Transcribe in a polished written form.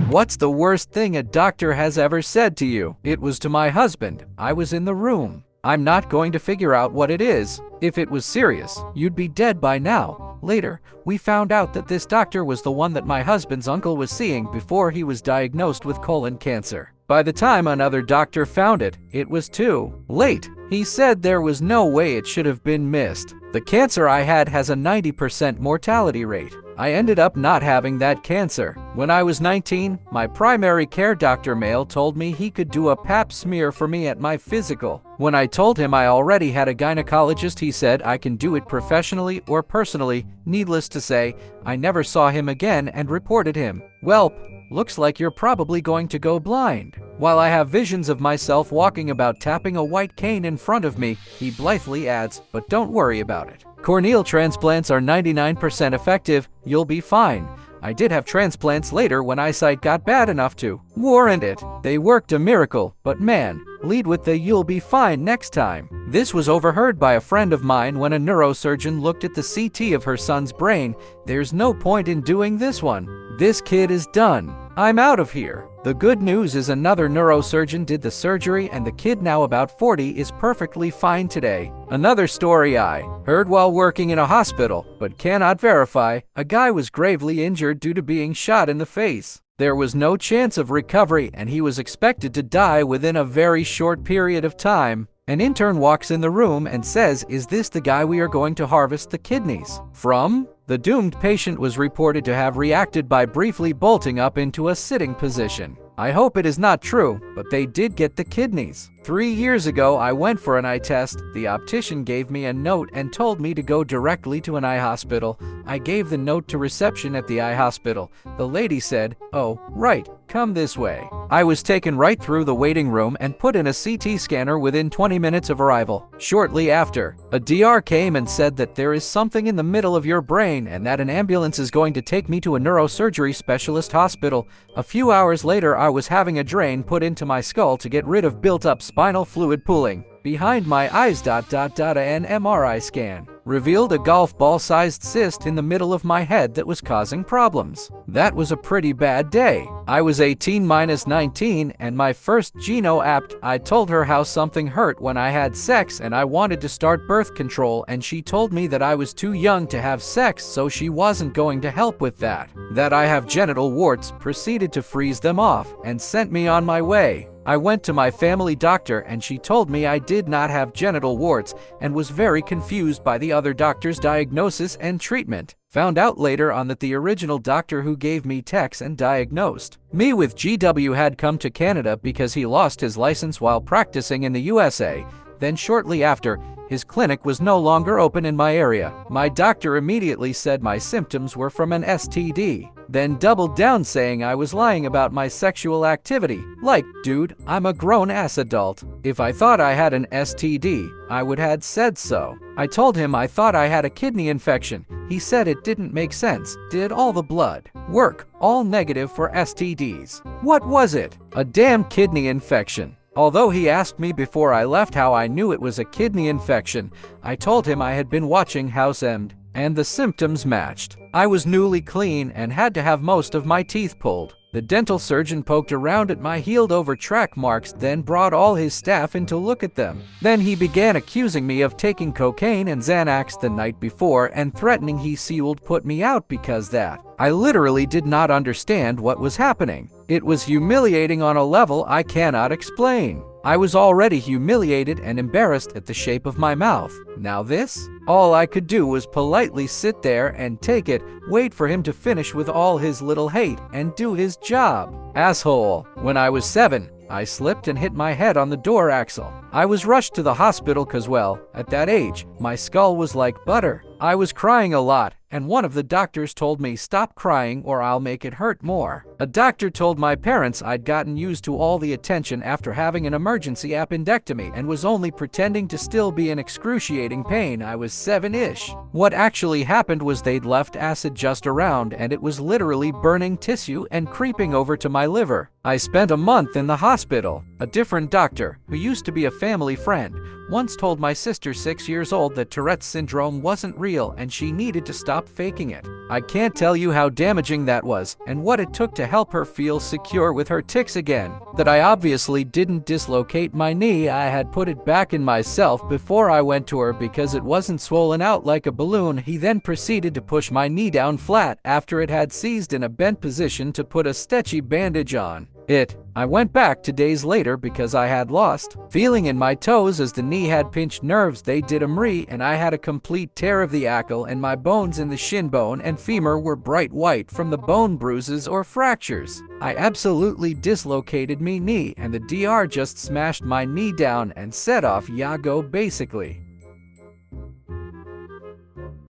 What's the worst thing a doctor has ever said to you? It was to my husband. I was in the room. I'm not going to figure out what it is. If it was serious, you'd be dead by now. Later, we found out that this doctor was the one that my husband's uncle was seeing before he was diagnosed with colon cancer. By the time another doctor found it, it was too late. He said there was no way it should have been missed. The cancer I had has a 90% mortality rate. I ended up not having that cancer. When I was 19, my primary care doctor male told me he could do a pap smear for me at my physical. When I told him I already had a gynecologist, he said I can do it professionally or personally. Needless to say, I never saw him again and reported him. Welp, looks like you're probably going to go blind. While I have visions of myself walking about tapping a white cane in front of me, he blithely adds, but don't worry about it. Corneal transplants are 99% effective. You'll be fine. I did have transplants later when eyesight got bad enough to warrant it. They worked a miracle, but man, lead with the "you'll be fine" next time. This was overheard by a friend of mine when a neurosurgeon looked at the CT of her son's brain. There's no point in doing this one. This kid is done. I'm out of here. The good news is another neurosurgeon did the surgery and the kid, now about 40, is perfectly fine today. Another story I heard while working in a hospital, but cannot verify. A guy was gravely injured due to being shot in the face. There was no chance of recovery and he was expected to die within a very short period of time. An intern walks in the room and says, "Is this the guy we are going to harvest the kidneys from?" The doomed patient was reported to have reacted by briefly bolting up into a sitting position. I hope it is not true, but they did get the kidneys. 3 years ago, I went for an eye test. The optician gave me a note and told me to go directly to an eye hospital. I gave the note to reception at the eye hospital. The lady said, "Oh, right, come this way." I was taken right through the waiting room and put in a CT scanner within 20 minutes of arrival. Shortly after, a DR came and said that there is something in the middle of your brain and that an ambulance is going to take me to a neurosurgery specialist hospital. A few hours later, I was having a drain put into my skull to get rid of built-up spinal fluid pooling behind my eyes. An MRI scan revealed a golf ball-sized cyst in the middle of my head that was causing problems. That was a pretty bad day. I was 18-19 and my first Geno apt. I told her how something hurt when I had sex and I wanted to start birth control, and she told me that I was too young to have sex, so she wasn't going to help with that. That I have genital warts, proceeded to freeze them off, and sent me on my way. I went to my family doctor and she told me I did not have genital warts and was very confused by the other doctor's diagnosis and treatment. Found out later on that the original doctor who gave me text and diagnosed me with GW had come to Canada because he lost his license while practicing in the USA. Then shortly after, his clinic was no longer open in my area. My doctor immediately said my symptoms were from an STD, then doubled down saying I was lying about my sexual activity. Like, dude, I'm a grown-ass adult. If I thought I had an STD, I would had said so. I told him I thought I had a kidney infection. He said it didn't make sense. Did all the blood work all negative for STDs? What was it? A damn kidney infection. Although he asked me before I left how I knew it was a kidney infection, I told him I had been watching House M, and the symptoms matched. I was newly clean and had to have most of my teeth pulled. The dental surgeon poked around at my healed-over track marks, then brought all his staff in to look at them. Then he began accusing me of taking cocaine and Xanax the night before and threatening he would put me out because that. I literally did not understand what was happening. It was humiliating on a level I cannot explain. I was already humiliated and embarrassed at the shape of my mouth. Now this? All I could do was politely sit there and take it, wait for him to finish with all his little hate, and do his job. Asshole. When I was 7, I slipped and hit my head on the door axle. I was rushed to the hospital cause, well, at that age, my skull was like butter. I was crying a lot, and one of the doctors told me, "Stop crying or I'll make it hurt more." A doctor told my parents I'd gotten used to all the attention after having an emergency appendectomy and was only pretending to still be in excruciating pain. I was 7-ish. What actually happened was they'd left acid just around and it was literally burning tissue and creeping over to my liver. I spent a month in the hospital. A different doctor, who used to be a family friend, once told my sister 6 years old that Tourette's syndrome wasn't real and she needed to stop faking it. I can't tell you how damaging that was and what it took to help her feel secure with her tics again. That I obviously didn't dislocate my knee, I had put it back in myself before I went to her because it wasn't swollen out like a balloon. He then proceeded to push my knee down flat after it had seized in a bent position to put a stretchy bandage on it. I went back 2 days later because I had lost feeling in my toes as the knee had pinched nerves. They did a MRI and I had a complete tear of the ankle, and my bones in the shin bone and femur were bright white from the bone bruises or fractures. I absolutely dislocated me knee and the DR just smashed my knee down and set off Yago basically.